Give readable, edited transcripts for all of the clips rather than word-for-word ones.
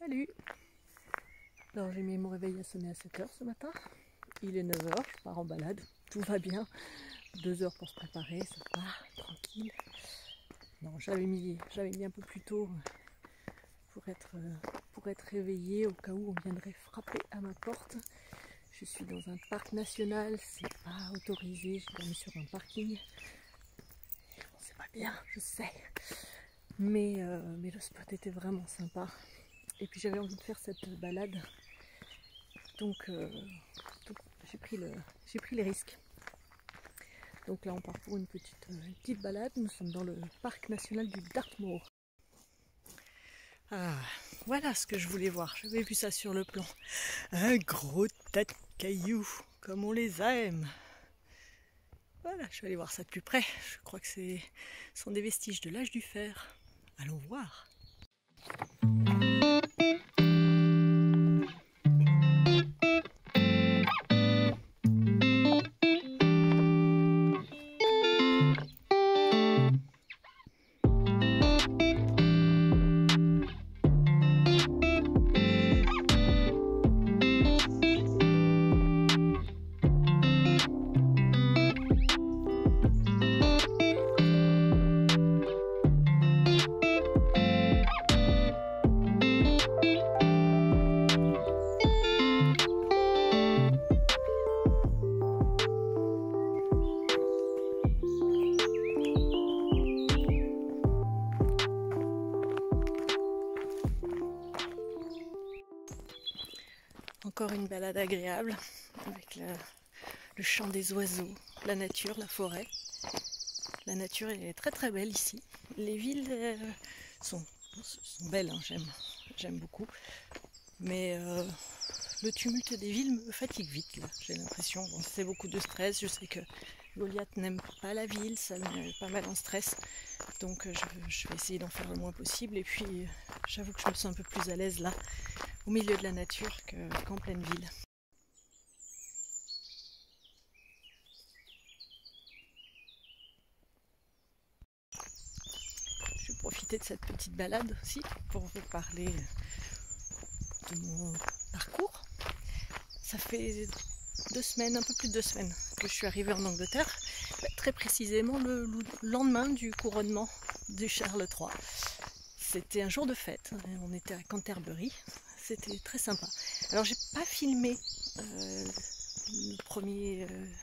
Salut! Alors j'ai mis mon réveil à sonner à 7 h ce matin. Il est 9 h, je pars en balade. Tout va bien. 2 heures pour se préparer, ça va, tranquille. Non, j'avais mis un peu plus tôt pour être réveillée au cas où on viendrait frapper à ma porte. Je suis dans un parc national, c'est pas autorisé, je suis mis sur un parking. Bon, c'est pas bien, je sais. Mais le spot était vraiment sympa. Et puis j'avais envie de faire cette balade. Donc j'ai pris les risques. Donc là on part pour une petite balade. Nous sommes dans le parc national du Dartmoor. Ah, voilà ce que je voulais voir. J'avais vu ça sur le plan. Un gros tas de cailloux, comme on les aime. Voilà, je vais aller voir ça de plus près. Je crois que ce sont des vestiges de l'âge du fer. Allons voir. Encore une balade agréable avec le chant des oiseaux, la nature, la forêt. La nature est très très belle ici. Les villes sont belles, hein, j'aime beaucoup. Mais le tumulte des villes me fatigue vite là, j'ai l'impression. Bon, c'est beaucoup de stress. Je sais que Goliath n'aime pas la ville, ça me met pas mal en stress. Donc je vais essayer d'en faire le moins possible. Et puis j'avoue que je me sens un peu plus à l'aise là, au milieu de la nature qu'en pleine ville. Je vais profiter de cette petite balade aussi pour vous parler de mon parcours. Ça fait 2 semaines, un peu plus de 2 semaines que je suis arrivée en Angleterre, très précisément le lendemain du couronnement de Charles III. C'était un jour de fête, on était à Canterbury, c'était très sympa. Alors j'ai pas filmé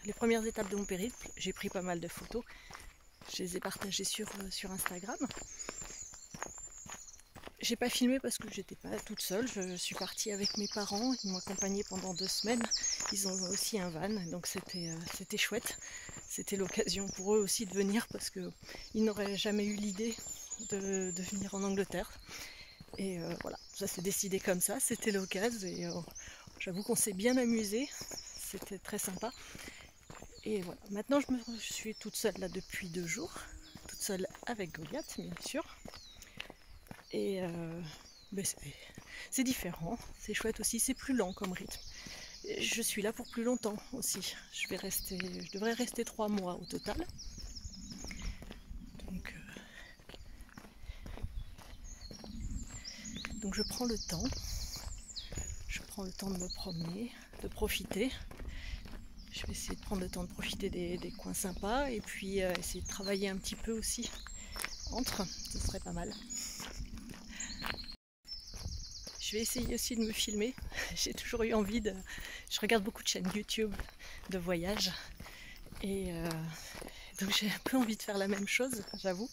les premières étapes de mon périple, j'ai pris pas mal de photos, je les ai partagées sur Instagram. J'ai pas filmé parce que j'étais pas toute seule, je suis partie avec mes parents, ils m'ont accompagnée pendant 2 semaines. Ils ont aussi un van, donc c'était chouette. C'était l'occasion pour eux aussi de venir parce qu'ils n'auraient jamais eu l'idée de venir en Angleterre. Et voilà, ça s'est décidé comme ça, c'était l'occasion et j'avoue qu'on s'est bien amusé, c'était très sympa. Et voilà, maintenant je suis toute seule là depuis 2 jours, toute seule avec Goliath bien sûr. Et c'est différent, c'est chouette aussi, c'est plus lent comme rythme. Je suis là pour plus longtemps aussi. Je devrais rester 3 mois au total. Donc je prends le temps. Je prends le temps de me promener, de profiter. Je vais essayer de prendre le temps de profiter des coins sympas et puis essayer de travailler un petit peu aussi entre. Ce serait pas mal. Je vais essayer aussi de me filmer. J'ai toujours eu envie de... Je regarde beaucoup de chaînes YouTube de voyage. Et donc j'ai un peu envie de faire la même chose, j'avoue.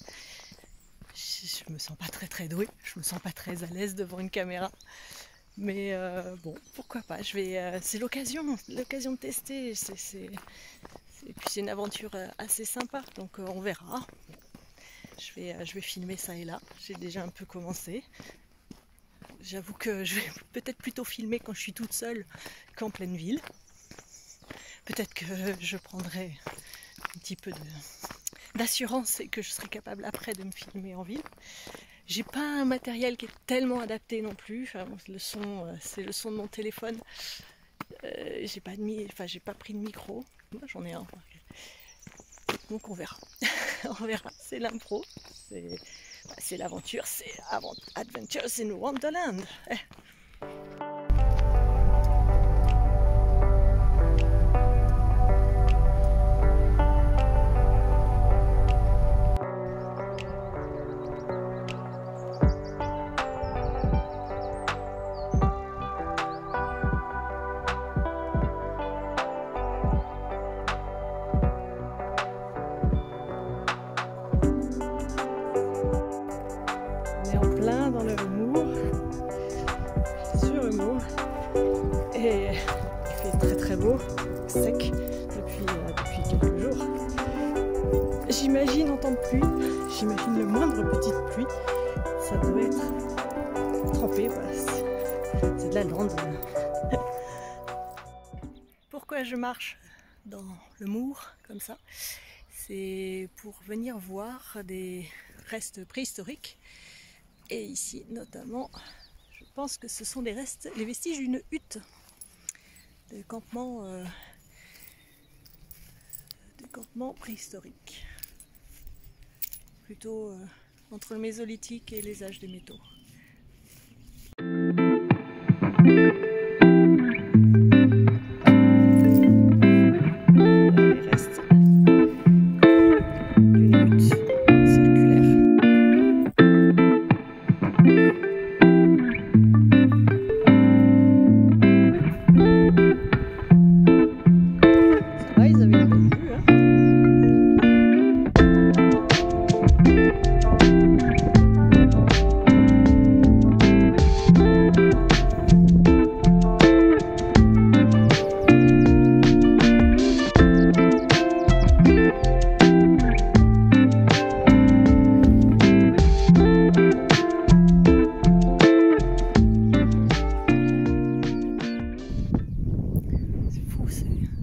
Je me sens pas très douée. Je me sens pas très à l'aise devant une caméra. Mais bon, pourquoi pas. C'est l'occasion de tester. Et puis c'est une aventure assez sympa. Donc on verra. Je vais filmer ça et là. J'ai déjà un peu commencé. J'avoue que je vais peut-être plutôt filmer quand je suis toute seule qu'en pleine ville. Peut-être que je prendrai un petit peu d'assurance et que je serai capable après de me filmer en ville. J'ai pas un matériel qui est tellement adapté non plus. Enfin, le son, c'est le son de mon téléphone. J'ai pas pris de micro. Moi j'en ai un. Donc on verra. On verra. C'est l'impro. C'est l'aventure, c'est Adventures in Wonderland. Dans le Vemours, sur le Vemours, et il fait très très beau, sec depuis quelques jours. J'imagine en temps de pluie, j'imagine le moindre petite pluie, ça doit être trempé, voilà, c'est de la lande. Pourquoi je marche dans le Mours comme ça? C'est pour venir voir des restes préhistoriques. Et ici, notamment, je pense que ce sont les vestiges d'une hutte de campement préhistorique. Plutôt entre le mésolithique et les âges des métaux.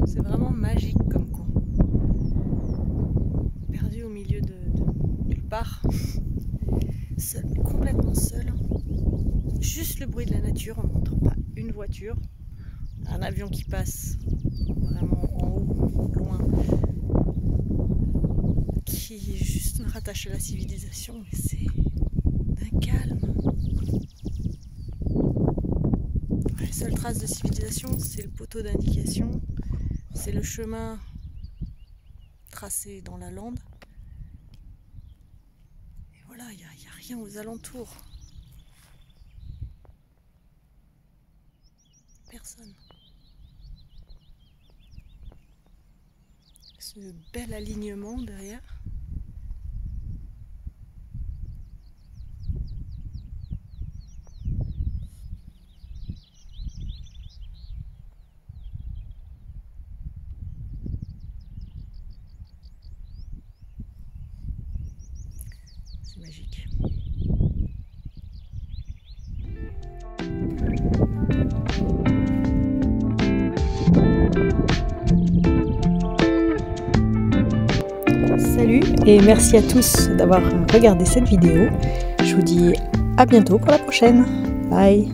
C'est vraiment magique comme coin. Perdu au milieu de nulle part. Seul, complètement seul. Juste le bruit de la nature, on n'entend pas une voiture. Un avion qui passe vraiment en haut, loin. Qui est juste rattaché à la civilisation. Mais c'est d'un calme. La seule trace de civilisation, c'est le poteau d'indication. C'est le chemin tracé dans la lande. Et voilà, il n'y a rien aux alentours. Personne. Ce bel alignement derrière. C'est magique. Salut et merci à tous d'avoir regardé cette vidéo. Je vous dis à bientôt pour la prochaine. Bye.